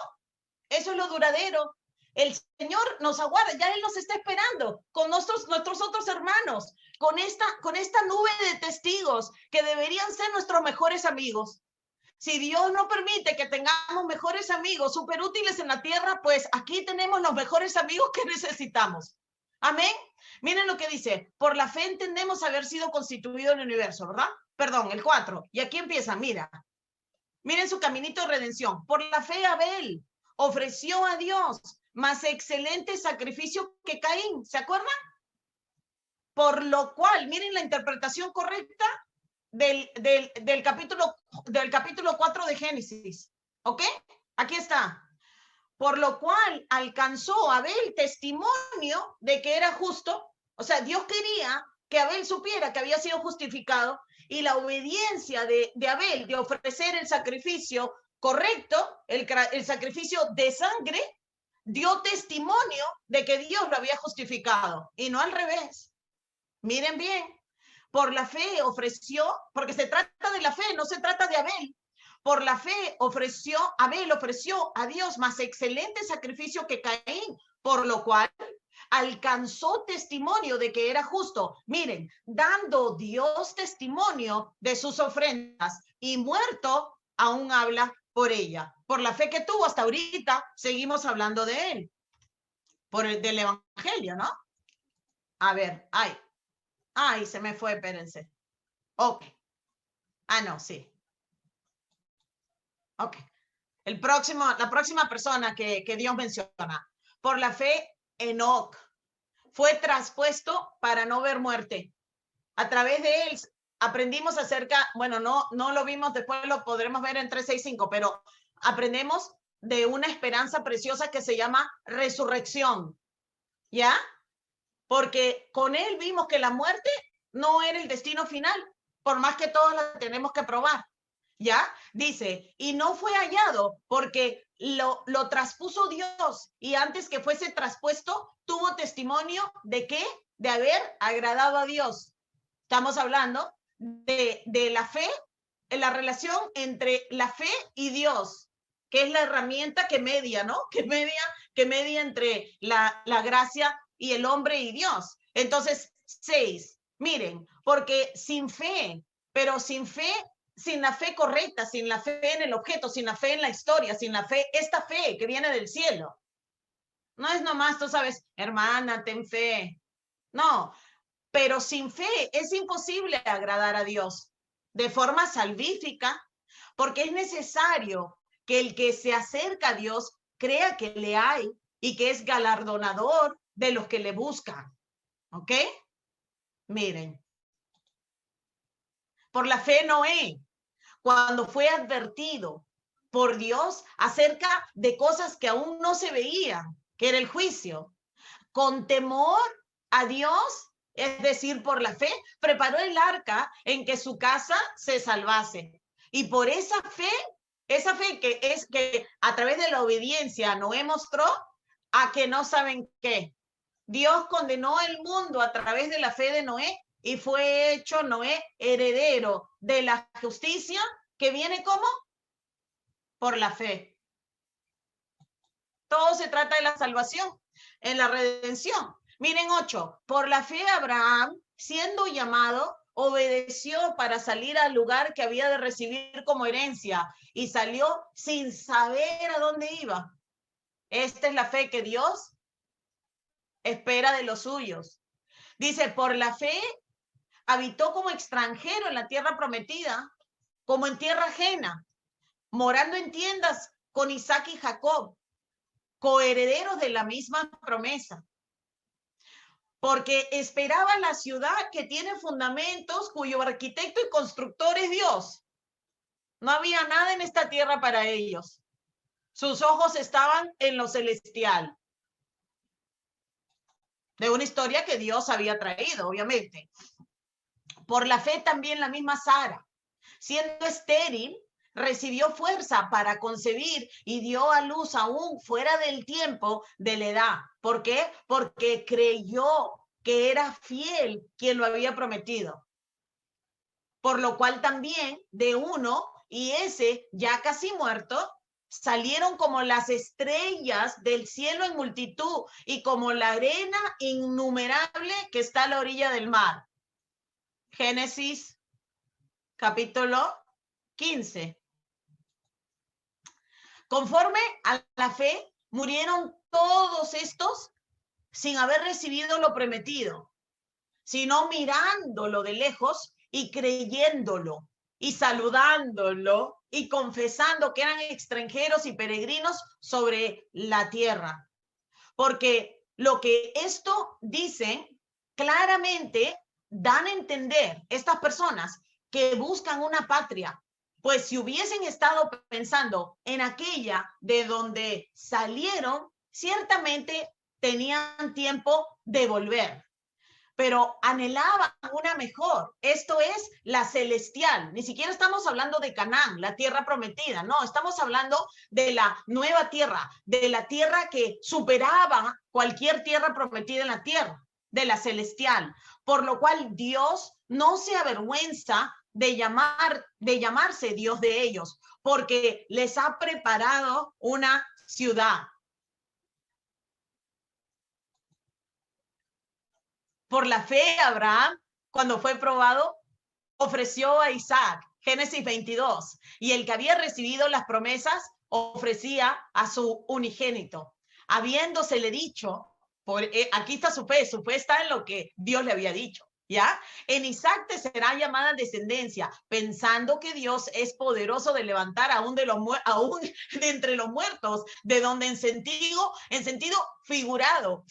Eso es lo duradero. El Señor nos aguarda, ya Él nos está esperando con nuestros otros hermanos, con esta nube de testigos que deberían ser nuestros mejores amigos. Si Dios no permite que tengamos mejores amigos súper útiles en la tierra, pues aquí tenemos los mejores amigos que necesitamos. Amén. Miren lo que dice, por la fe entendemos haber sido constituido en el universo, ¿verdad? Perdón, el 4. Y aquí empieza, mira. Miren su caminito de redención. Por la fe Abel ofreció a Dios más excelente sacrificio que Caín. ¿Se acuerdan? Por lo cual, miren la interpretación correcta del capítulo 4 de Génesis. ¿Ok? Aquí está. Por lo cual alcanzó Abel testimonio de que era justo. O sea, Dios quería que Abel supiera que había sido justificado, y la obediencia de Abel de ofrecer el sacrificio correcto, el sacrificio de sangre, dio testimonio de que Dios lo había justificado, y no al revés. Miren bien, por la fe ofreció, porque se trata de la fe, no se trata de Abel. Por la fe Abel ofreció a Dios más excelente sacrificio que Caín, por lo cual alcanzó testimonio de que era justo. Miren, dando Dios testimonio de sus ofrendas, y muerto aún habla por ella. Por la fe que tuvo hasta ahorita, seguimos hablando de él. Del evangelio, ¿no? A ver, ay, se me fue, espérense. Ok. Ah, no, sí. Ok. La próxima persona que Dios menciona. Por la fe, Enoc fue traspuesto para no ver muerte. A través de él aprendimos acerca, bueno, no lo vimos, después lo podremos ver en 365, pero aprendemos de una esperanza preciosa que se llama resurrección, ¿ya? Porque con él vimos que la muerte no era el destino final, por más que todos la tenemos que probar, ¿ya? Dice, y no fue hallado porque lo traspuso Dios, y antes que fuese traspuesto, tuvo testimonio de qué, de haber agradado a Dios. Estamos hablando de la fe, en la relación entre la fe y Dios, que es la herramienta que media, ¿no? Que media entre la gracia y el hombre y Dios. Entonces, 6, miren, porque sin fe, pero sin la fe correcta, sin la fe en el objeto, sin la fe en la historia, sin la fe, esta fe que viene del cielo. No es nomás, tú sabes, hermana, ten fe. No, pero sin fe es imposible agradar a Dios de forma salvífica, porque es necesario que el que se acerca a Dios crea que le hay y que es galardonador de los que le buscan. ¿Ok? Miren. Por la fe Noé, cuando fue advertido por Dios acerca de cosas que aún no se veían, que era el juicio, con temor a Dios, es decir, por la fe, preparó el arca en que su casa se salvase. Y por esa fe que es que a través de la obediencia Noé mostró a que no saben qué. Dios condenó el mundo a través de la fe de Noé y fue hecho Noé heredero de la justicia que viene como por la fe. Todo se trata de la salvación, en la redención. Miren 8, por la fe Abraham, siendo llamado, obedeció para salir al lugar que había de recibir como herencia y salió sin saber a dónde iba. Esta es la fe que Dios espera de los suyos. Dice, por la fe habitó como extranjero en la tierra prometida, como en tierra ajena, morando en tiendas con Isaac y Jacob, coherederos de la misma promesa, porque esperaba la ciudad que tiene fundamentos, cuyo arquitecto y constructor es Dios. No había nada en esta tierra para ellos. Sus ojos estaban en lo celestial, de una historia que Dios había traído, obviamente. Por la fe también la misma Sara, siendo estéril, recibió fuerza para concebir y dio a luz aún fuera del tiempo de la edad. ¿Por qué? Porque creyó que era fiel quien lo había prometido. Por lo cual también de uno, y ese ya casi muerto, salieron como las estrellas del cielo en multitud y como la arena innumerable que está a la orilla del mar. Génesis capítulo 15. Conforme a la fe, murieron todos estos sin haber recibido lo prometido, sino mirándolo de lejos y creyéndolo y saludándolo y confesando que eran extranjeros y peregrinos sobre la tierra. Porque lo que esto dice claramente dan a entender estas personas que buscan una patria, pues si hubiesen estado pensando en aquella de donde salieron, ciertamente tenían tiempo de volver, pero anhelaban una mejor. Esto es la celestial. Ni siquiera estamos hablando de Canaán, la tierra prometida. No, estamos hablando de la nueva tierra, de la tierra que superaba cualquier tierra prometida en la tierra, de la celestial. Por lo cual Dios no se avergüenza de llamarse Dios de ellos, porque les ha preparado una ciudad. Por la fe, Abraham, cuando fue probado, ofreció a Isaac, Génesis 22, y el que había recibido las promesas ofrecía a su unigénito, habiéndosele dicho, aquí está su fe está en lo que Dios le había dicho. ¿Ya? En Isaac te será llamada descendencia, pensando que Dios es poderoso de levantar aún de entre los muertos, de donde en sentido figurado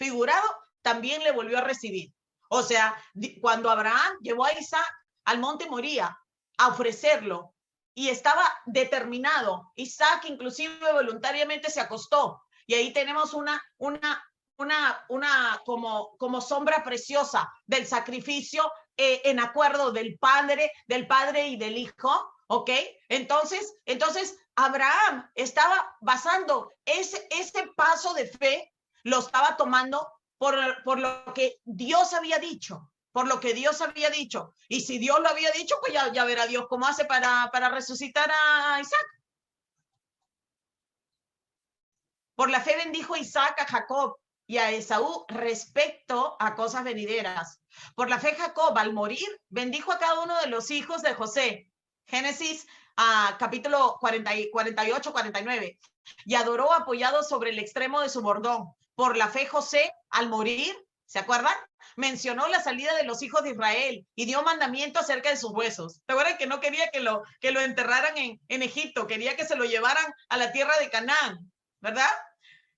también le volvió a recibir. O sea, cuando Abraham llevó a Isaac al monte Moría a ofrecerlo y estaba determinado, Isaac inclusive voluntariamente se acostó y ahí tenemos como sombra preciosa del sacrificio en acuerdo del padre y del hijo, ¿ok? Entonces Abraham estaba basando ese paso de fe, lo estaba tomando por lo que Dios había dicho, por lo que Dios había dicho. Y si Dios lo había dicho, pues ya verá Dios cómo hace para resucitar a Isaac. Por la fe bendijo Isaac a Jacob y a Esaú respecto a cosas venideras. Por la fe Jacob, al morir, bendijo a cada uno de los hijos de José. Génesis capítulo 48, 49. Y adoró apoyado sobre el extremo de su bordón. Por la fe José, al morir, ¿se acuerdan? Mencionó la salida de los hijos de Israel y dio mandamiento acerca de sus huesos. ¿Se acuerdan que no quería que lo enterraran en Egipto? Quería que se lo llevaran a la tierra de Canaán, ¿verdad?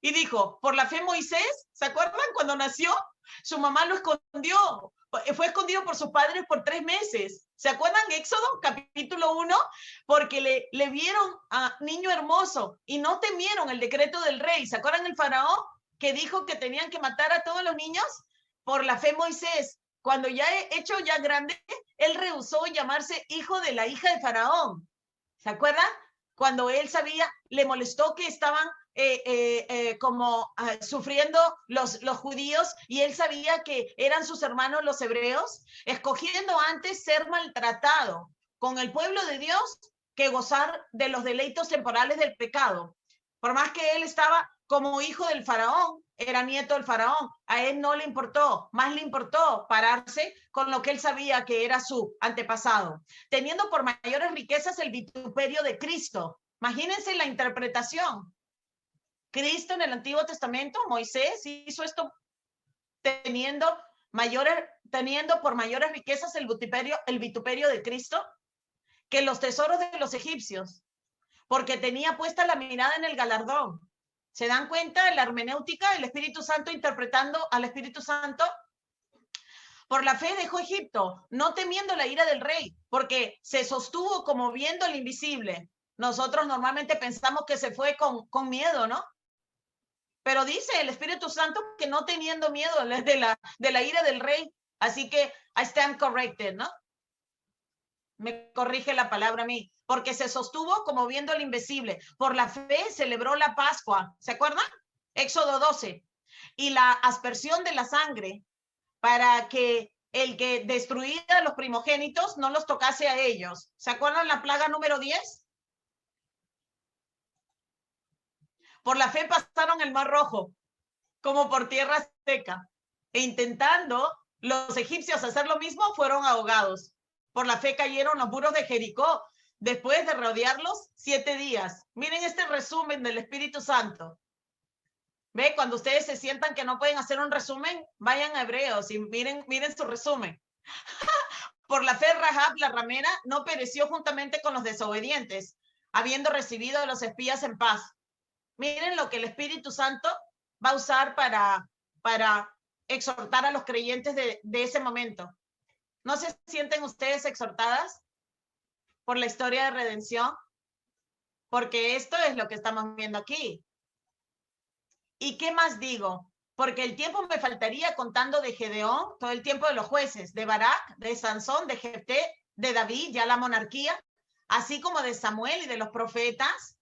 Y dijo, por la fe Moisés, ¿se acuerdan cuando nació? Su mamá lo escondió, fue escondido por sus padres por 3 meses. ¿Se acuerdan Éxodo capítulo 1? Porque le vieron a niño hermoso y no temieron el decreto del rey. ¿Se acuerdan el faraón que dijo que tenían que matar a todos los niños? Por la fe Moisés cuando ya hecho ya grande, él rehusó llamarse hijo de la hija de Faraón. ¿Se acuerdan? Cuando él sabía, le molestó que estaban sufriendo los judíos y él sabía que eran sus hermanos los hebreos, escogiendo antes ser maltratado con el pueblo de Dios que gozar de los deleitos temporales del pecado. Por más que él estaba como hijo del faraón, era nieto del faraón, a él no le importó, más le importó pararse con lo que él sabía que era su antepasado, teniendo por mayores riquezas el vituperio de Cristo. Imagínense la interpretación. Cristo en el Antiguo Testamento, Moisés hizo esto teniendo por mayores riquezas el vituperio de Cristo que los tesoros de los egipcios, porque tenía puesta la mirada en el galardón. ¿Se dan cuenta de la hermenéutica? El Espíritu Santo interpretando al Espíritu Santo. Por la fe dejó Egipto, no temiendo la ira del rey, porque se sostuvo como viendo el invisible. Nosotros normalmente pensamos que se fue con miedo, ¿no? Pero dice el Espíritu Santo que no teniendo miedo de la ira del rey. Así que I stand corrected, ¿no? Me corrige la palabra a mí, porque se sostuvo como viendo el invisible. Por la fe celebró la Pascua, ¿se acuerdan? Éxodo 12. Y la aspersión de la sangre para que el que destruía a los primogénitos no los tocase a ellos. ¿Se acuerdan la plaga número 10? Por la fe pasaron el Mar Rojo, como por tierra seca. E intentando los egipcios hacer lo mismo, fueron ahogados. Por la fe cayeron los muros de Jericó, después de rodearlos 7 días. Miren este resumen del Espíritu Santo. ¿Ve? Cuando ustedes se sientan que no pueden hacer un resumen, vayan a Hebreos y miren su resumen. Por la fe Rahab, la ramera, no pereció juntamente con los desobedientes, habiendo recibido a los espías en paz. Miren lo que el Espíritu Santo va a usar para exhortar a los creyentes de ese momento. ¿No se sienten ustedes exhortadas por la historia de redención? Porque esto es lo que estamos viendo aquí. ¿Y qué más digo? Porque el tiempo me faltaría contando de Gedeón, todo el tiempo de los jueces, de Barak, de Sansón, de Jefté, de David, ya la monarquía, así como de Samuel y de los profetas,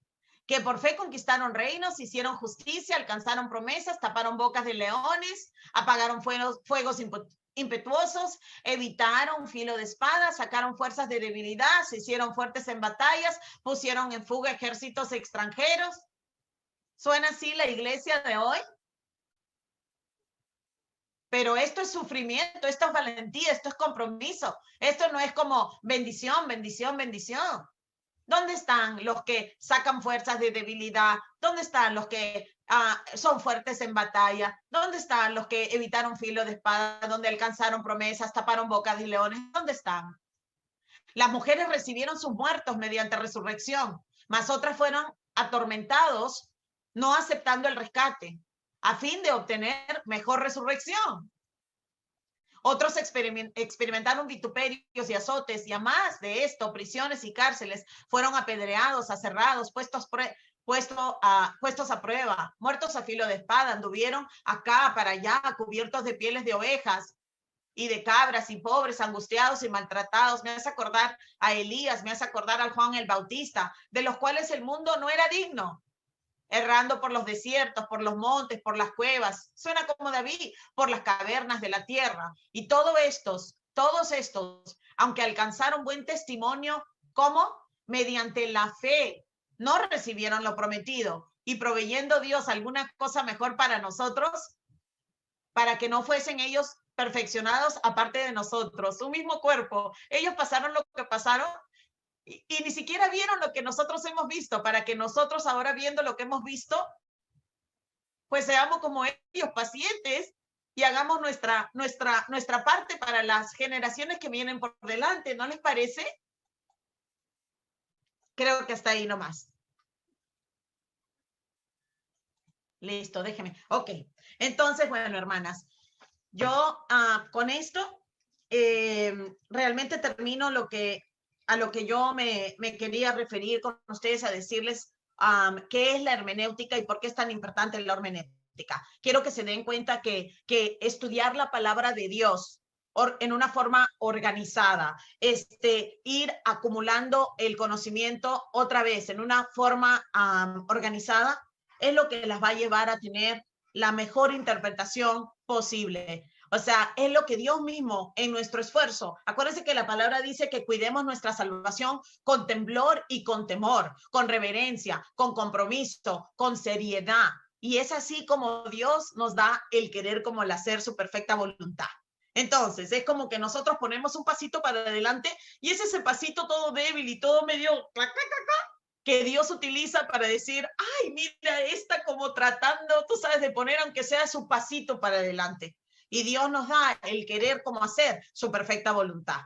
que por fe conquistaron reinos, hicieron justicia, alcanzaron promesas, taparon bocas de leones, apagaron fuegos impetuosos, evitaron filo de espada, sacaron fuerzas de debilidad, se hicieron fuertes en batallas, pusieron en fuga ejércitos extranjeros. ¿Suena así la iglesia de hoy? Pero esto es sufrimiento, esto es valentía, esto es compromiso. Esto no es como bendición, bendición, bendición. ¿Dónde están los que sacan fuerzas de debilidad? ¿Dónde están los que son fuertes en batalla? ¿Dónde están los que evitaron filo de espada, donde alcanzaron promesas, taparon bocas de leones? ¿Dónde están? Las mujeres recibieron sus muertos mediante resurrección, mas otras fueron atormentados, no aceptando el rescate, a fin de obtener mejor resurrección. Otros experimentaron vituperios y azotes, y a más de esto, prisiones y cárceles, fueron apedreados, aserrados, puestos a prueba, muertos a filo de espada, anduvieron acá para allá, cubiertos de pieles de ovejas y de cabras, y pobres, angustiados y maltratados. Me hace acordar a Elías, me hace acordar al Juan el Bautista, de los cuales el mundo no era digno, errando por los desiertos, por los montes, por las cuevas, suena como David, por las cavernas de la tierra. Y todos estos, aunque alcanzaron buen testimonio, ¿cómo? Mediante la fe, no recibieron lo prometido, y proveyendo Dios alguna cosa mejor para nosotros, para que no fuesen ellos perfeccionados aparte de nosotros, un mismo cuerpo. Ellos pasaron lo que pasaron y ni siquiera vieron lo que nosotros hemos visto, para que nosotros ahora viendo lo que hemos visto, pues seamos como ellos, pacientes, y hagamos nuestra parte para las generaciones que vienen por delante. ¿No les parece? Creo que hasta ahí nomás. Listo, déjeme. Ok, entonces, bueno, hermanas, yo con esto realmente termino a lo que yo me quería referir con ustedes, a decirles qué es la hermenéutica y por qué es tan importante la hermenéutica. Quiero que se den cuenta que estudiar la palabra de Dios en una forma organizada, ir acumulando el conocimiento otra vez en una forma organizada, es lo que las va a llevar a tener la mejor interpretación posible. O sea, es lo que Dios mismo en nuestro esfuerzo. Acuérdense que la palabra dice que cuidemos nuestra salvación con temblor y con temor, con reverencia, con compromiso, con seriedad. Y es así como Dios nos da el querer como el hacer su perfecta voluntad. Entonces, es como que nosotros ponemos un pasito para adelante y es ese pasito todo débil y todo medio que Dios utiliza para decir, ay, mira, esta como tratando, tú sabes, de poner aunque sea su pasito para adelante. Y Dios nos da el querer como hacer su perfecta voluntad.